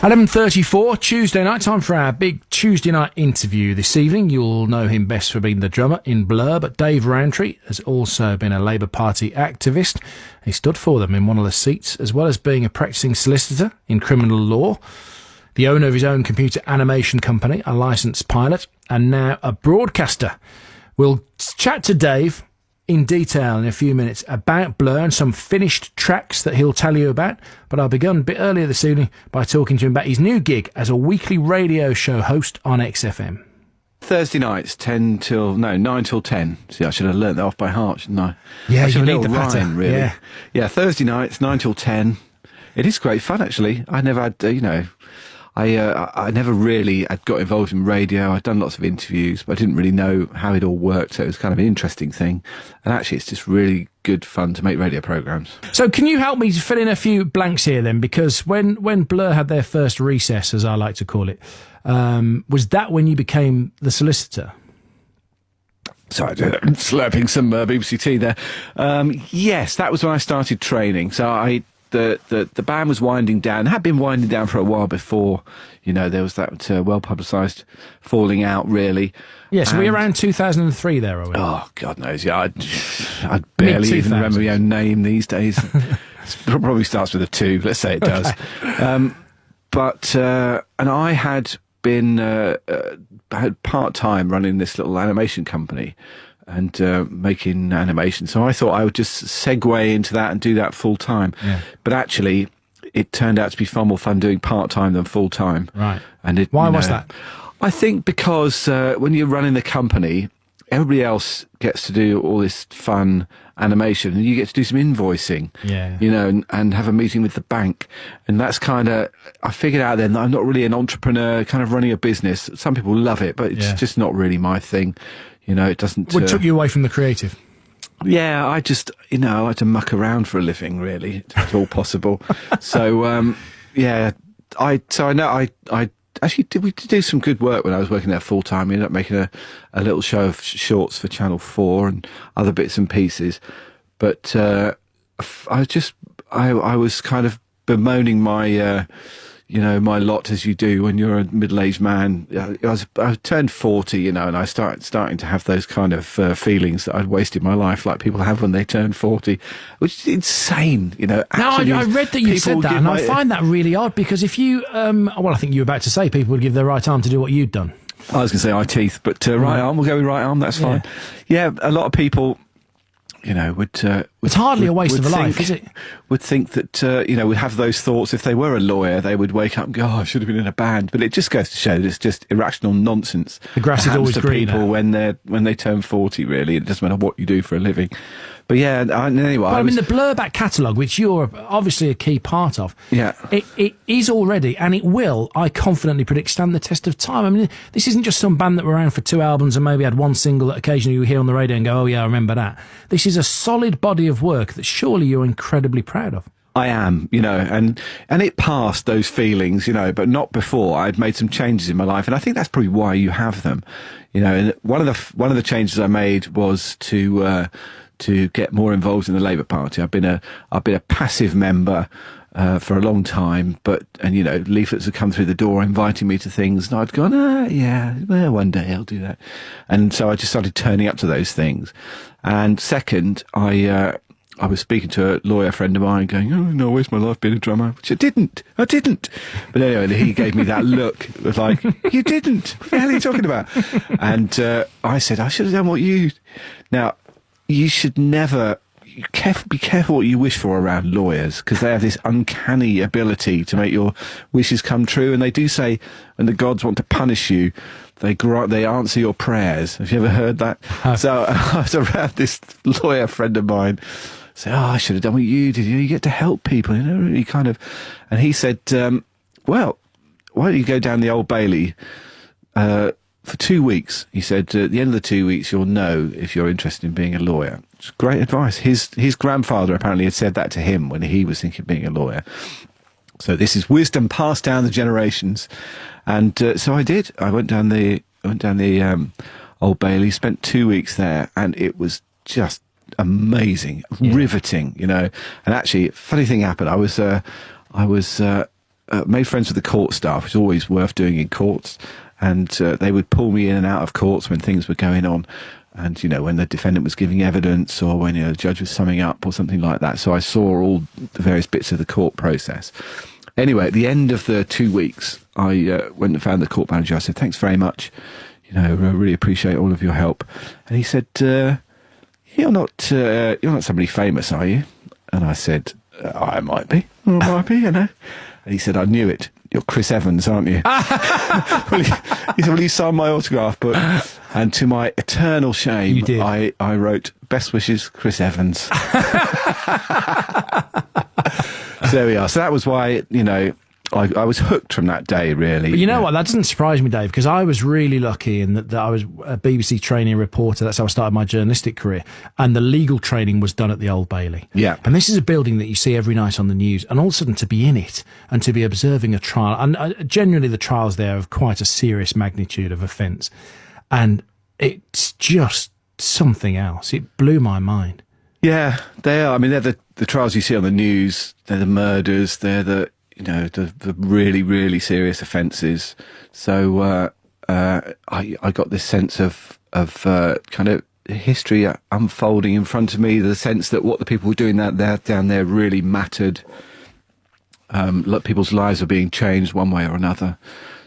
11:34, Tuesday night, time for our big Tuesday night interview this evening. You'll know him best for being the drummer in Blur, but Dave Rowntree has also been a Labour Party activist. He stood for them in one of the seats, as well as being a practising solicitor in criminal law, the owner of his own computer animation company, a licensed pilot, and now a broadcaster. We'll chat to Dave in detail in a few minutes about Blur and some finished tracks that he'll tell you about, but I'll begin a bit earlier this evening by talking to him about his new gig as a weekly radio show host on XFM. Thursday nights, 9 till 10. See, I should have learnt that off by heart, shouldn't I? Yeah, you need the pattern, really. Yeah, Thursday nights, 9 till 10. It is great fun, actually. I never had, I never really had got involved in radio. I'd done lots of interviews, but I didn't really know how it all worked, so it was kind of an interesting thing. And actually, it's just really good fun to make radio programmes. So can you help me to fill in a few blanks here then? Because when Blur had their first recess, as I like to call it, was that when you became the solicitor? Sorry, slurping some BBC tea there. Yes, that was when I started training. So the band was winding down, had been winding down for a while before, there was that well-publicised falling out, really. Yes, we're around 2003 there, are we? Oh, God knows, yeah. I'd barely even remember my own name these days. It probably starts with a 2, let's say it does. Okay. And I had been had part-time running this little animation company and making animation. So I thought I would just segue into that and do that full-time. Yeah. But actually, it turned out to be far more fun doing part-time than full-time. Right. And why was that? I think because when you're running the company, everybody else gets to do all this fun animation and you get to do some invoicing, and have a meeting with the bank. And that's kind of, I figured out then that I'm not really an entrepreneur, kind of running a business. Some people love it, but it's just not really my thing. It doesn't... What took you away from the creative? Yeah, I just, I like to muck around for a living, really, if at all possible. So, I actually we did do some good work when I was working there full time. We ended up making a little show of shorts for Channel 4 and other bits and pieces. But I was kind of bemoaning my my lot, as you do when you're a middle-aged man. I turned 40, and I starting to have those kind of feelings that I'd wasted my life, like people have when they turn 40, which is insane, No, I read that you said that, and I find that really odd, because if you, I think you were about to say people would give their right arm to do what you'd done. I was going to say eye teeth, but right arm, we'll go with right arm, that's fine. Yeah, a lot of people... it's hardly a waste of a life, is it? Would think that, would have those thoughts. If they were a lawyer, they would wake up and go, I should have been in a band. But it just goes to show that it's just irrational nonsense. The grass is always greener. People when they turn 40, really. It doesn't matter what you do for a living. But yeah, anyway. The Blur back catalogue, which you're obviously a key part of, yeah, it is already, and it will, I confidently predict, stand the test of time. I mean, this isn't just some band that were around for 2 albums and maybe had one single that occasionally you hear on the radio and go, oh yeah, I remember that. This is a solid body of work that surely you're incredibly proud of. I am, and it passed those feelings, but not before. I'd made some changes in my life, and I think that's probably why you have them, And one of the changes I made was to get more involved in the Labour Party. I've been a passive member for a long time, and leaflets had come through the door inviting me to things, and I'd gone, one day I'll do that. And so I just started turning up to those things. And second, I was speaking to a lawyer friend of mine going, oh, no, waste my life being a drummer, which I didn't. But anyway, he gave me that look. It was like, you didn't. What the hell are you talking about? And I said, I should have done what you... Now, you should never... be careful what you wish for around lawyers, because they have this uncanny ability to make your wishes come true. And they do say when the gods want to punish you, they answer your prayers. Have you ever heard that? So I was around this lawyer friend of mine. Say, I should have done what you did. You get to help people, really kind of. And he said, well, why don't you go down the Old Bailey for 2 weeks? He said, at the end of the 2 weeks, you'll know if you're interested in being a lawyer. It's great advice. His grandfather apparently had said that to him when he was thinking of being a lawyer. So this is wisdom passed down the generations. And so I did. I went down the Old Bailey, spent 2 weeks there, and it was just riveting, And actually, funny thing happened. I was made friends with the court staff, which is always worth doing in courts. And they would pull me in and out of courts when things were going on. And, when the defendant was giving evidence or when the judge was summing up or something like that. So I saw all the various bits of the court process. Anyway, at the end of the 2 weeks, I went and found the court manager. I said, thanks very much. I really appreciate all of your help. And he said, you're not somebody famous, are you? And I said, I might be. And he said, I knew it. You're Chris Evans, aren't you? He said, will you sign my autograph book? And to my eternal shame, You did. I wrote, best wishes, Chris Evans. So there we are. So that was why, I was hooked from that day, really. But you know what? That doesn't surprise me, Dave, because I was really lucky in that I was a BBC trainee reporter. That's how I started my journalistic career. And the legal training was done at the Old Bailey. Yeah. And this is a building that you see every night on the news. And all of a sudden to be in it and to be observing a trial. And generally the trials there of quite a serious magnitude of offence. And it's just something else. It blew my mind. Yeah, they are. I mean, they're the trials you see on the news. They're the murders. They're the really, really serious offences. So I got this sense of kind of history unfolding in front of me. The sense that what the people were doing down there really mattered. People's lives were being changed one way or another.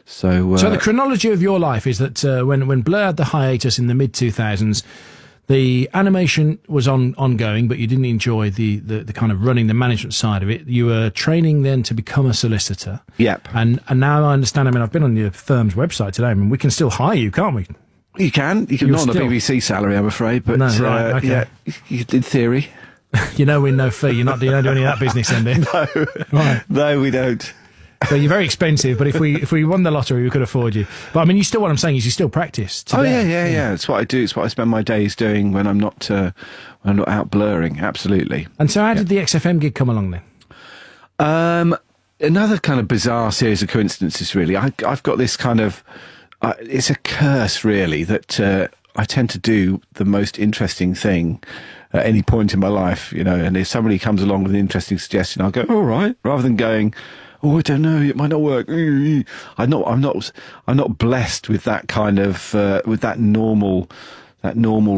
So the chronology of your life is that when Blur had the hiatus in the mid-2000s, the animation was ongoing, but you didn't enjoy the kind of running the management side of it. You were training then to become a solicitor. Yep. And now I understand, I've been on your firm's website today. We can still hire you, can't we? You can. Not on a BBC salary, I'm afraid. But no, right, okay. Yeah, in theory. With no fee. You don't do any of that business then, do you? No, right. No, we don't. So you're very expensive, but if we won the lottery, we could afford you. But you still, what I'm saying is you still practice today. Oh yeah. It's what I do. It's what I spend my days doing when I'm not out blurring. Absolutely. And so how did the XFM gig come along then? Another kind of bizarre series of coincidences, really. I've got this kind of, it's a curse, really, that I tend to do the most interesting thing at any point in my life, and if somebody comes along with an interesting suggestion, I'll go, all right, rather than going, oh, I don't know, it might not work. I'm not blessed with that kind of, with that normal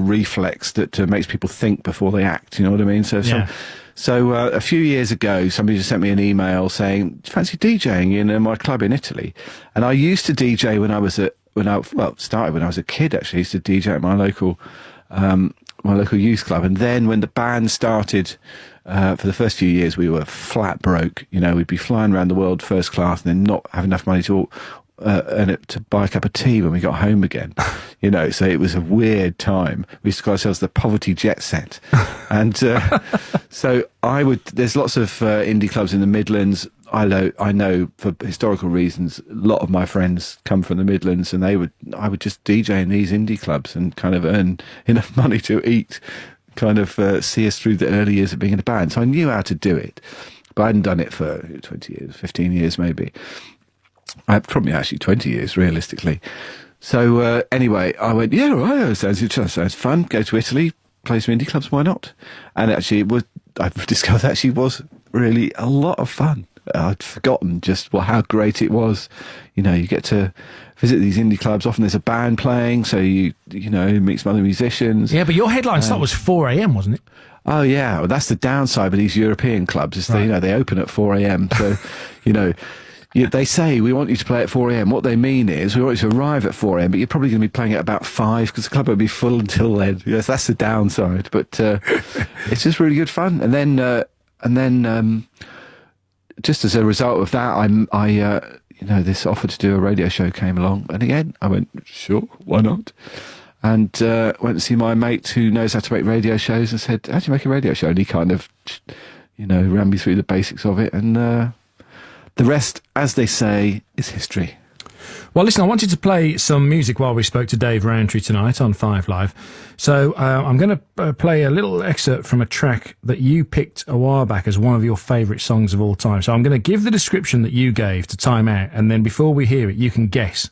reflex that makes people think before they act. You know what I mean? So a few years ago, somebody just sent me an email saying, do you fancy DJing in my club in Italy? And I used to DJ started when I was a kid, actually. I used to DJ at my local youth club. And then when the band started, for the first few years, we were flat broke. We'd be flying around the world first class and then not have enough money to buy a cup of tea when we got home again. So it was a weird time. We used to call ourselves the poverty jet set. And so there's lots of indie clubs in the Midlands. I know for historical reasons, a lot of my friends come from the Midlands, and I would just DJ in these indie clubs and kind of earn enough money to eat, kind of see us through the early years of being in a band. So I knew how to do it, but I hadn't done it for 20 years, 15 years maybe. Probably actually 20 years, realistically. So anyway, I went, yeah, right, sounds fun. Go to Italy, play some indie clubs, why not? And actually, I've discovered that actually was really a lot of fun. I'd forgotten just how great it was. You get to visit these indie clubs. Often there's a band playing, so you meet some other musicians. Yeah, but your headline slot was 4 a.m, wasn't it? Oh yeah, well, that's the downside with these European clubs. Is right. They open at 4 a.m. So they say we want you to play at 4 a.m. What they mean is we want you to arrive at 4 a.m. But you're probably going to be playing at about 5 because the club will be full until then. Yes, that's the downside. But it's just really good fun. And then just as a result of that, this offer to do a radio show came along, and again I went, sure, why not? And went to see my mate who knows how to make radio shows and said, how do you make a radio show? And he kind of, ran me through the basics of it, and the rest, as they say, is history. Well, listen, I wanted to play some music while we spoke to Dave Rowntree tonight on 5 Live. So I'm going to play a little excerpt from a track that you picked a while back as one of your favourite songs of all time. So I'm going to give the description that you gave to Time Out, and then before we hear it, you can guess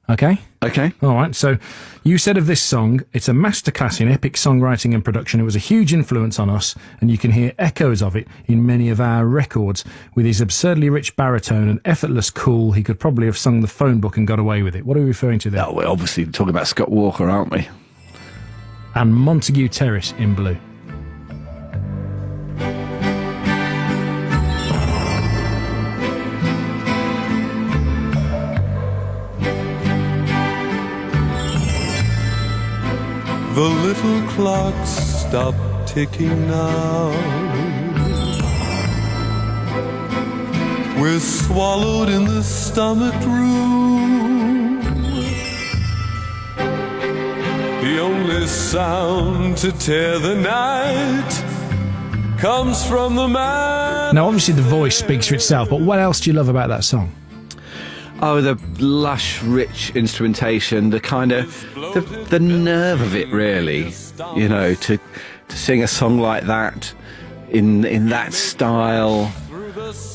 Okay? Okay. All right. So you said of this song, it's a masterclass in epic songwriting and production. It was a huge influence on us, and you can hear echoes of it in many of our records. With his absurdly rich baritone and effortless cool, he could probably have sung the phone book and got away with it. What are we referring to there? Oh, we're obviously talking about Scott Walker, aren't we? And Montague Terrace in Blue. The little clock stopped ticking now. We're swallowed in the stomach room. The only sound to tear the night comes from the man. Now, obviously, the voice speaks for itself, but what else do you love about that song? Oh, the lush, rich instrumentation, the kind of the nerve of it, really. You know, to sing a song like that in that style.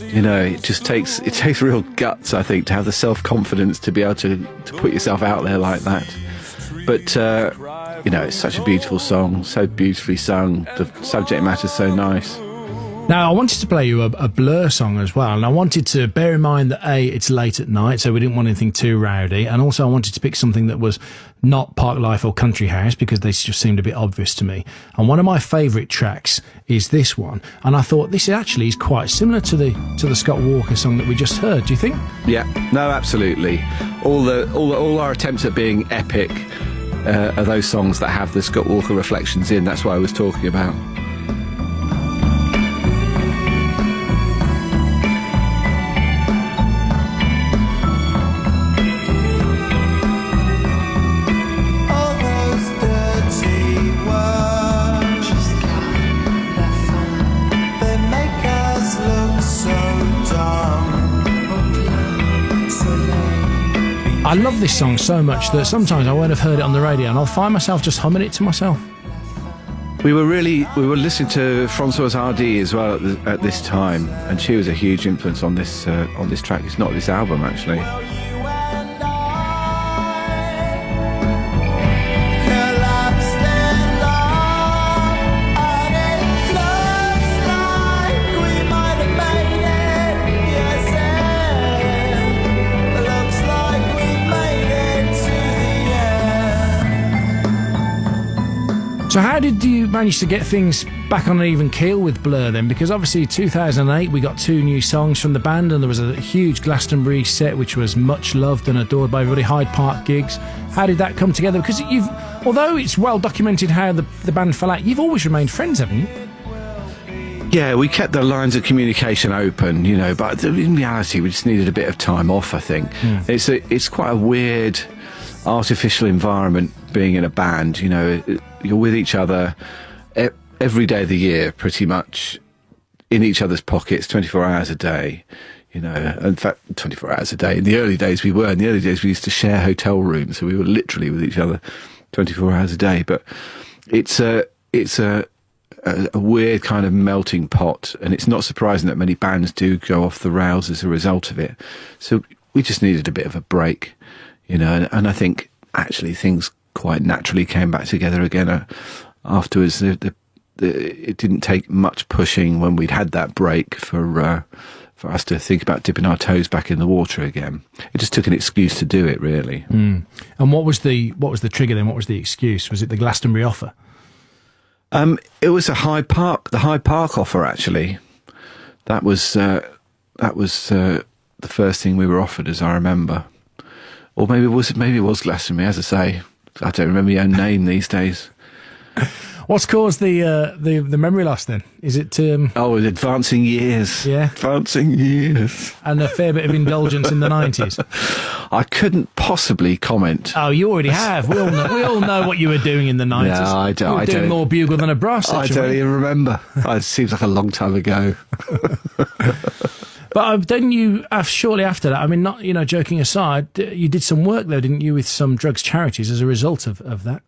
You know, it takes real guts, I think, to have the self-confidence to be able to put yourself out there like that. But you know, it's such a beautiful song, so beautifully sung. The subject matter's so nice. Now, I wanted to play you a Blur song as well, and I wanted to bear in mind that A, it's late at night, so we didn't want anything too rowdy, and also I wanted to pick something that was not Park Life or Country House, because they just seemed a bit obvious to me. And one of my favourite tracks is this one, and I thought this actually is quite similar to the Scott Walker song that we just heard. Do you think? Yeah, no, absolutely. All our attempts at being epic are those songs that have the Scott Walker reflections in. That's what I was talking about. I love this song so much that sometimes I won't have heard it on the radio and I'll find myself just humming it to myself. We were listening to Françoise Hardy as well at this time, and she was a huge influence on this track. It's not this album, actually. So how did you manage to get things back on an even keel with Blur then? Because obviously 2008 we got 2 new songs from the band, and there was a huge Glastonbury set which was much loved and adored by everybody, Hyde Park gigs. How did that come together? Because although it's well documented how the band fell out, you've always remained friends, haven't you? Yeah, we kept the lines of communication open, you know, but in reality we just needed a bit of time off, I think. It's quite a weird artificial environment being in a band, you know. You're with each other every day of the year, pretty much in each other's pockets, 24 hours a day, you know. In fact, 24 hours a day. In the early days we were. In the early days we used to share hotel rooms, so we were literally with each other 24 hours a day. But it's a weird kind of melting pot, and it's not surprising that many bands do go off the rails as a result of it. So we just needed a bit of a break, you know, and I think actually things quite naturally came back together again afterwards. It didn't take much pushing when we'd had that break for us to think about dipping our toes back in the water again. It just took an excuse to do it, really. And what was the trigger then? What was the excuse? Was it the Glastonbury offer? It was the Hyde Park offer, actually. That was the first thing we were offered, as I remember. Or maybe it was Glastonbury, as I say. I don't remember my own name these days. What's caused the memory loss then? Is it advancing years. Yeah, advancing years, and a fair bit of indulgence in the 90s. I couldn't possibly comment. Oh, you already have. We all know what you were doing in the 90s. No, I don't. You were doing more bugle than a brass section. I don't even remember. It seems like a long time ago. But then you, shortly after that, I mean, not, you know, joking aside, you did some work though, didn't you, with some drugs charities as a result of that?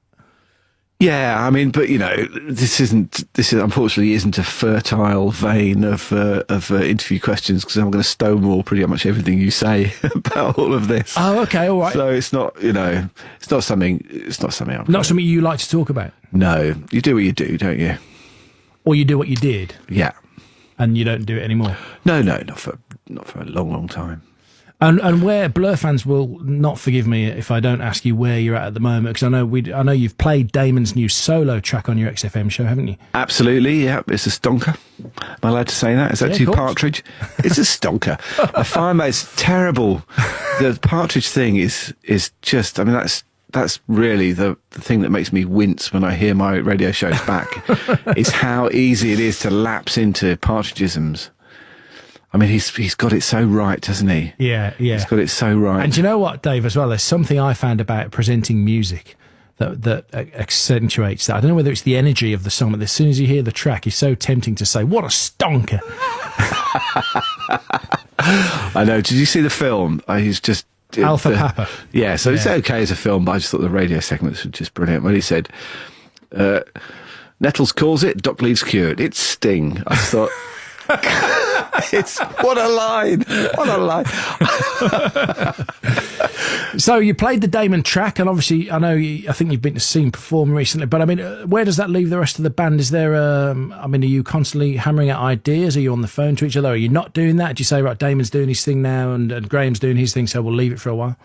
Yeah, I mean, but this unfortunately isn't a fertile vein of interview questions, because I'm going to stonewall pretty much everything you say about all of this. Oh, okay, all right. So it's not, it's not something I'm Not something you like to talk about? No, you do what you do, don't you? Or you do what you did? Yeah. And you don't do it anymore? No, not for a long, long time. And where Blur fans will not forgive me if I don't ask you where you're at the moment, because I know you've played Damon's new solo track on your XFM show, haven't you? Absolutely, yeah. It's a stonker. Am I allowed to say that? Is that too partridge? It's a stonker. I find that it's terrible. The partridge thing is just, I mean, that's really the thing that makes me wince when I hear my radio shows back, is how easy it is to lapse into partridgeisms. I mean, he's got it so right, doesn't he? Yeah. He's got it so right. And you know what, Dave, as well, there's something I found about presenting music that accentuates that. I don't know whether it's the energy of the song, but as soon as you hear the track, it's so tempting to say, what a stonker. I know. Did you see the film? He's just... Alpha Papa. Yeah, so it's okay as a film, but I just thought the radio segments were just brilliant. When he said, Nettles calls it, Doc leaves cured. It's Sting. I thought... What a line! So you played the Damon track, and obviously I think you've been to see him perform recently. But I mean, where does that leave the rest of the band? Is there? Are you constantly hammering out ideas? Are you on the phone to each other? Are you not doing that? Do you say, right, Damon's doing his thing now, and Graham's doing his thing, so we'll leave it for a while?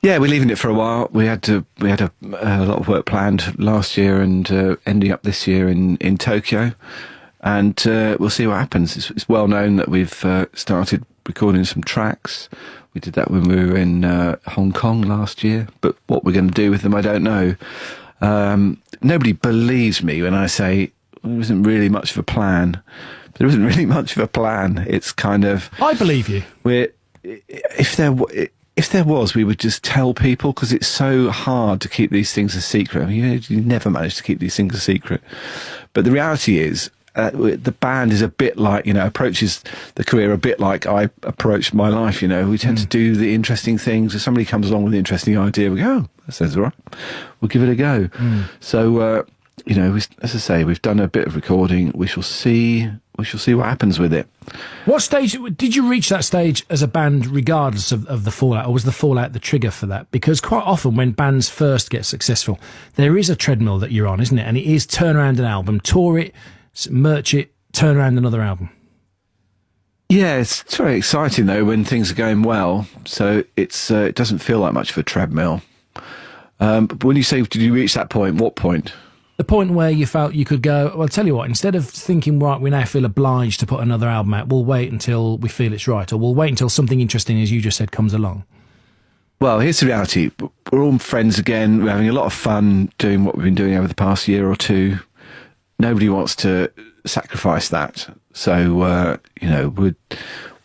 Yeah, we're leaving it for a while. We had a lot of work planned last year, and ending up this year in Tokyo. And we'll see what happens. It's well known that we've started recording some tracks. We did that when we were in Hong Kong last year. But what we're going to do with them, I don't know. Nobody believes me when I say there isn't really much of a plan. There isn't really much of a plan. It's kind of... I believe you. If there was, we would just tell people, because it's so hard to keep these things a secret. I mean, you never manage to keep these things a secret. But the reality is, the band is a bit like, approaches the career a bit like I approached my life. We tend to do the interesting things. If somebody comes along with an interesting idea, we go, oh, that sounds all right. We'll give it a go. So, as I say, we've done a bit of recording. We shall see what happens with it. What stage did you reach that stage as a band, regardless of the fallout, or was the fallout the trigger for that? Because quite often when bands first get successful, there is a treadmill that you're on, isn't it? And it is turn around an album, tour it, merch it, turn around another album. Yeah, it's very exciting though when things are going well. So it doesn't feel like much of a treadmill. But when you say, did you reach that point? What point? The point where you felt you could go, well, I'll tell you what, instead of thinking, right, we now feel obliged to put another album out, we'll wait until we feel it's right, or we'll wait until something interesting, as you just said, comes along. Well, here's the reality. We're all friends again. We're having a lot of fun doing what we've been doing over the past year or two. Nobody wants to sacrifice that. So,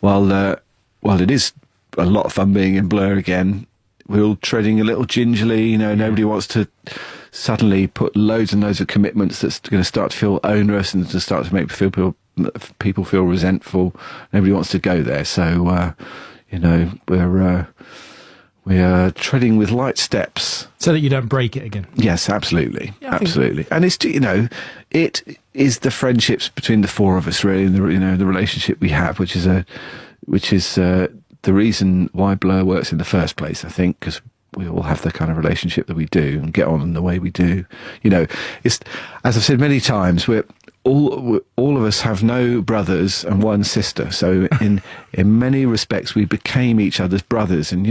while it is a lot of fun being in Blur again, we're all treading a little gingerly. Nobody wants to suddenly put loads and loads of commitments that's going to start to feel onerous and to start to make people feel resentful. Nobody wants to go there. So, we're treading with light steps. So that you don't break it again. Yes, absolutely. Yeah, absolutely. And it's, it is the friendships between the four of us, really, and the relationship we have, which is the reason why Blur works in the first place, I think, because we all have the kind of relationship that we do and get on in the way we do. It's, as I've said many times, all of us have no brothers and one sister. So in many respects, we became each other's brothers. And,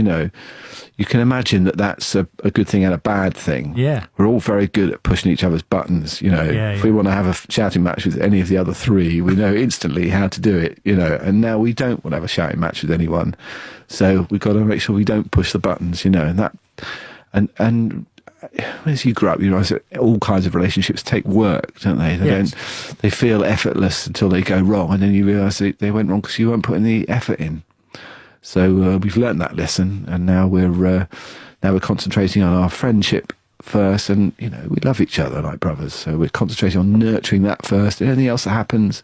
you can imagine that that's a good thing and a bad thing. Yeah. We're all very good at pushing each other's buttons. If we want to have a shouting match with any of the other three, we know instantly how to do it, and now we don't want to have a shouting match with anyone. So we've got to make sure we don't push the buttons, and as you grow up, you realise that all kinds of relationships take work, don't they? They feel effortless until they go wrong, and then you realise they went wrong because you weren't putting the effort in. So we've learnt that lesson, and now we're concentrating on our friendship first, and we love each other like brothers. So we're concentrating on nurturing that first, and anything else that happens.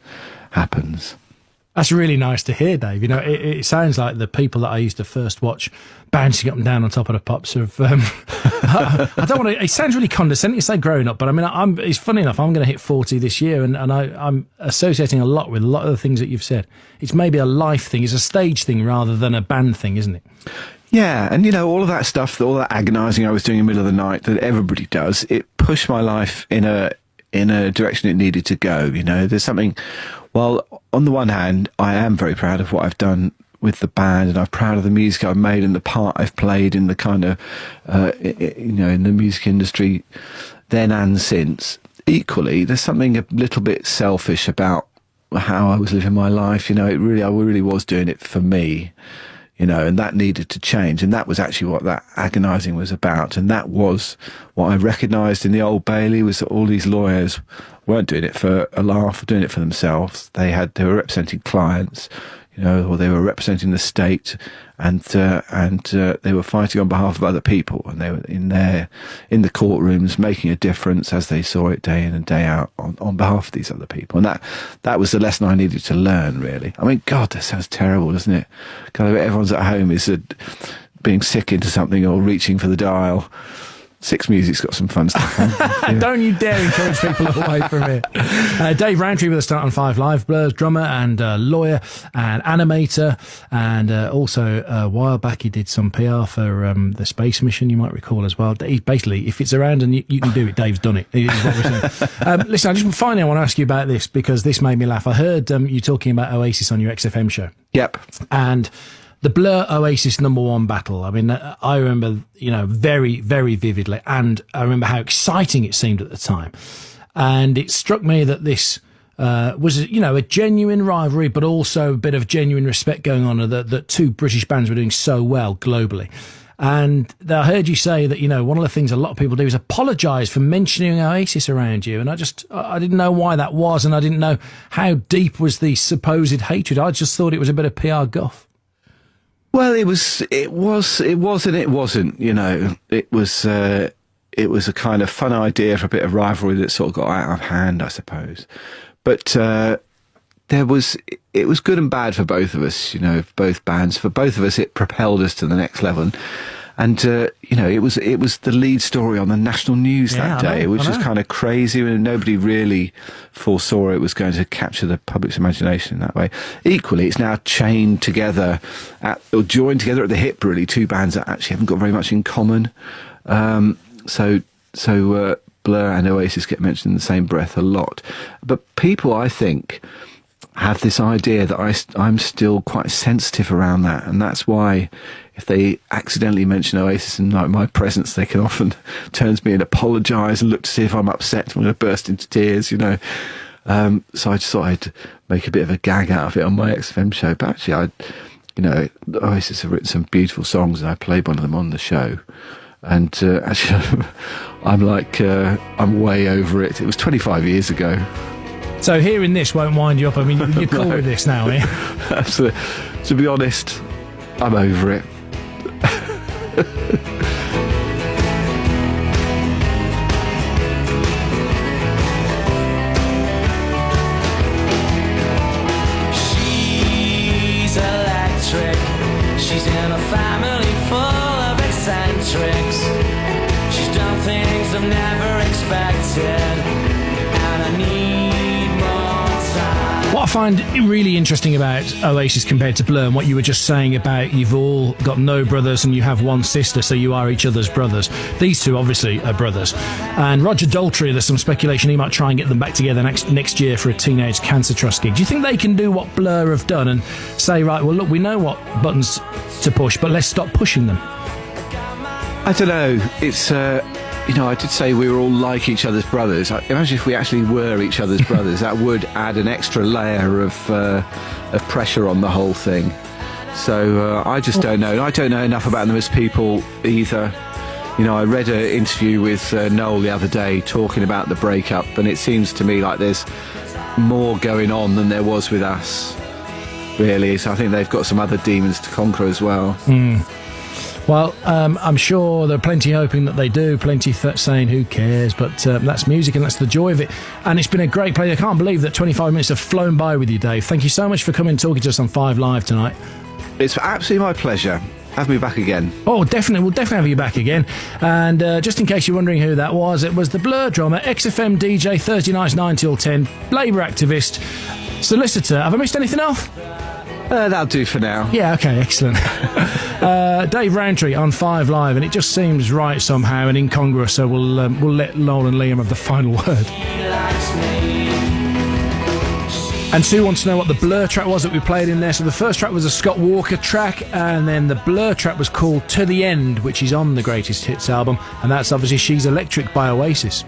That's really nice to hear, Dave. You know, it sounds like the people that I used to first watch bouncing up and down on top of the pops have. I don't want to. It sounds really condescending to say growing up, but I mean, it's funny enough. I'm going to hit 40 this year, and I'm associating a lot with a lot of the things that you've said. It's maybe a life thing, it's a stage thing rather than a band thing, isn't it? Yeah, and you know, all of that stuff, all that agonising I was doing in the middle of the night that everybody does, it pushed my life in a direction it needed to go. You know, there's something. Well, on the one hand, I am very proud of what I've done with the band, and I'm proud of the music I've made and the part I've played in the kind of, you know, in the music industry then and since. Equally, there's something a little bit selfish about how I was living my life. You know, I really was doing it for me, you know, and that needed to change. And that was actually what that agonising was about. And that was what I recognised in the Old Bailey, was that all these lawyers weren't doing it for a laugh, doing it for themselves. They were representing clients, you know, or they were representing the state, and they were fighting on behalf of other people, and they were in the courtrooms making a difference as they saw it day in and day out on behalf of these other people. And that was the lesson I needed to learn, really. I mean, God, that sounds terrible, doesn't it? Kind of everyone's at home is being sick into something or reaching for the dial. Six Music's got some fun stuff on. Don't you dare encourage people away from it. Dave Rowntree with us tonight on 5 Live, Blur's drummer and lawyer and animator, and also a while back he did some PR for the space mission, you might recall as well. Basically, if it's around and you can do it, Dave's done it. Is what we're saying. Listen, I want to ask you about this because this made me laugh. I heard you talking about Oasis on your XFM show. Yep. And the Blur Oasis #1 battle. I mean, I remember, you know, very, very vividly, and I remember how exciting it seemed at the time. And it struck me that this was, you know, a genuine rivalry, but also a bit of genuine respect going on, that two British bands were doing so well globally. And I heard you say that, you know, one of the things a lot of people do is apologise for mentioning Oasis around you. And I didn't know why that was, and I didn't know how deep was the supposed hatred. I just thought it was a bit of PR guff. Well, it was, and it wasn't, you know. It was a kind of fun idea for a bit of rivalry that sort of got out of hand, I suppose. But it was good and bad for both of us, you know, both bands. For both of us, it propelled us to the next level. And you know, it was the lead story on the national news that day, which was kind of crazy, and nobody really foresaw it was going to capture the public's imagination in that way. Equally, it's now chained together, or joined together at the hip, really, two bands that actually haven't got very much in common. So Blur and Oasis get mentioned in the same breath a lot. But people, I think, have this idea that I'm still quite sensitive around that, and that's why if they accidentally mention Oasis in my presence, they can often turn to me and apologise and look to see if I'm upset. I'm going to burst into tears, you know. So I just thought I'd make a bit of a gag out of it on my XFM show. But actually, Oasis have written some beautiful songs, and I played one of them on the show. And actually, I'm way over it. It was 25 years ago. So hearing this won't wind you up. I mean, you're cool with this now, eh? Absolutely. To be honest, I'm over it. She's electric. She's in a family full of eccentrics. She's done things I've never expected, and I need more time. What I find really interesting about Oasis compared to Blur, and what you were just saying about you've all got no brothers and you have one sister, so you are each other's brothers. These two obviously are brothers. And Roger Daltrey, there's some speculation he might try and get them back together next year for a Teenage Cancer Trust gig. Do you think they can do what Blur have done and say, right, well, look, we know what buttons to push, but let's stop pushing them? I don't know. It's, I did say we were all like each other's brothers. Imagine if we actually were each other's brothers. That would add an extra layer of pressure on the whole thing. So I just don't know. I don't know enough about them as people either. You know, I read an interview with Noel the other day talking about the breakup, and it seems to me like there's more going on than there was with us, really. So I think they've got some other demons to conquer as well. Well, I'm sure there are plenty hoping that they do, plenty saying who cares, but that's music and that's the joy of it. And it's been a great play. I can't believe that 25 minutes have flown by with you, Dave. Thank you so much for coming and talking to us on 5 Live tonight. It's absolutely my pleasure. Have me back again. Oh, definitely. We'll definitely have you back again. And just in case you're wondering who that was, it was the Blur drummer, XFM DJ, Thursday nights 9 till 10, Labour activist, solicitor. Have I missed anything else? That'll do for now. Yeah, okay, excellent. Dave Rowntree on 5 Live, and it just seems right somehow and incongruous, so we'll let Lowell and Liam have the final word. And Sue wants to know what the Blur track was that we played in there. So the first track was a Scott Walker track, and then the Blur track was called To The End, which is on the Greatest Hits album, and that's obviously She's Electric by Oasis.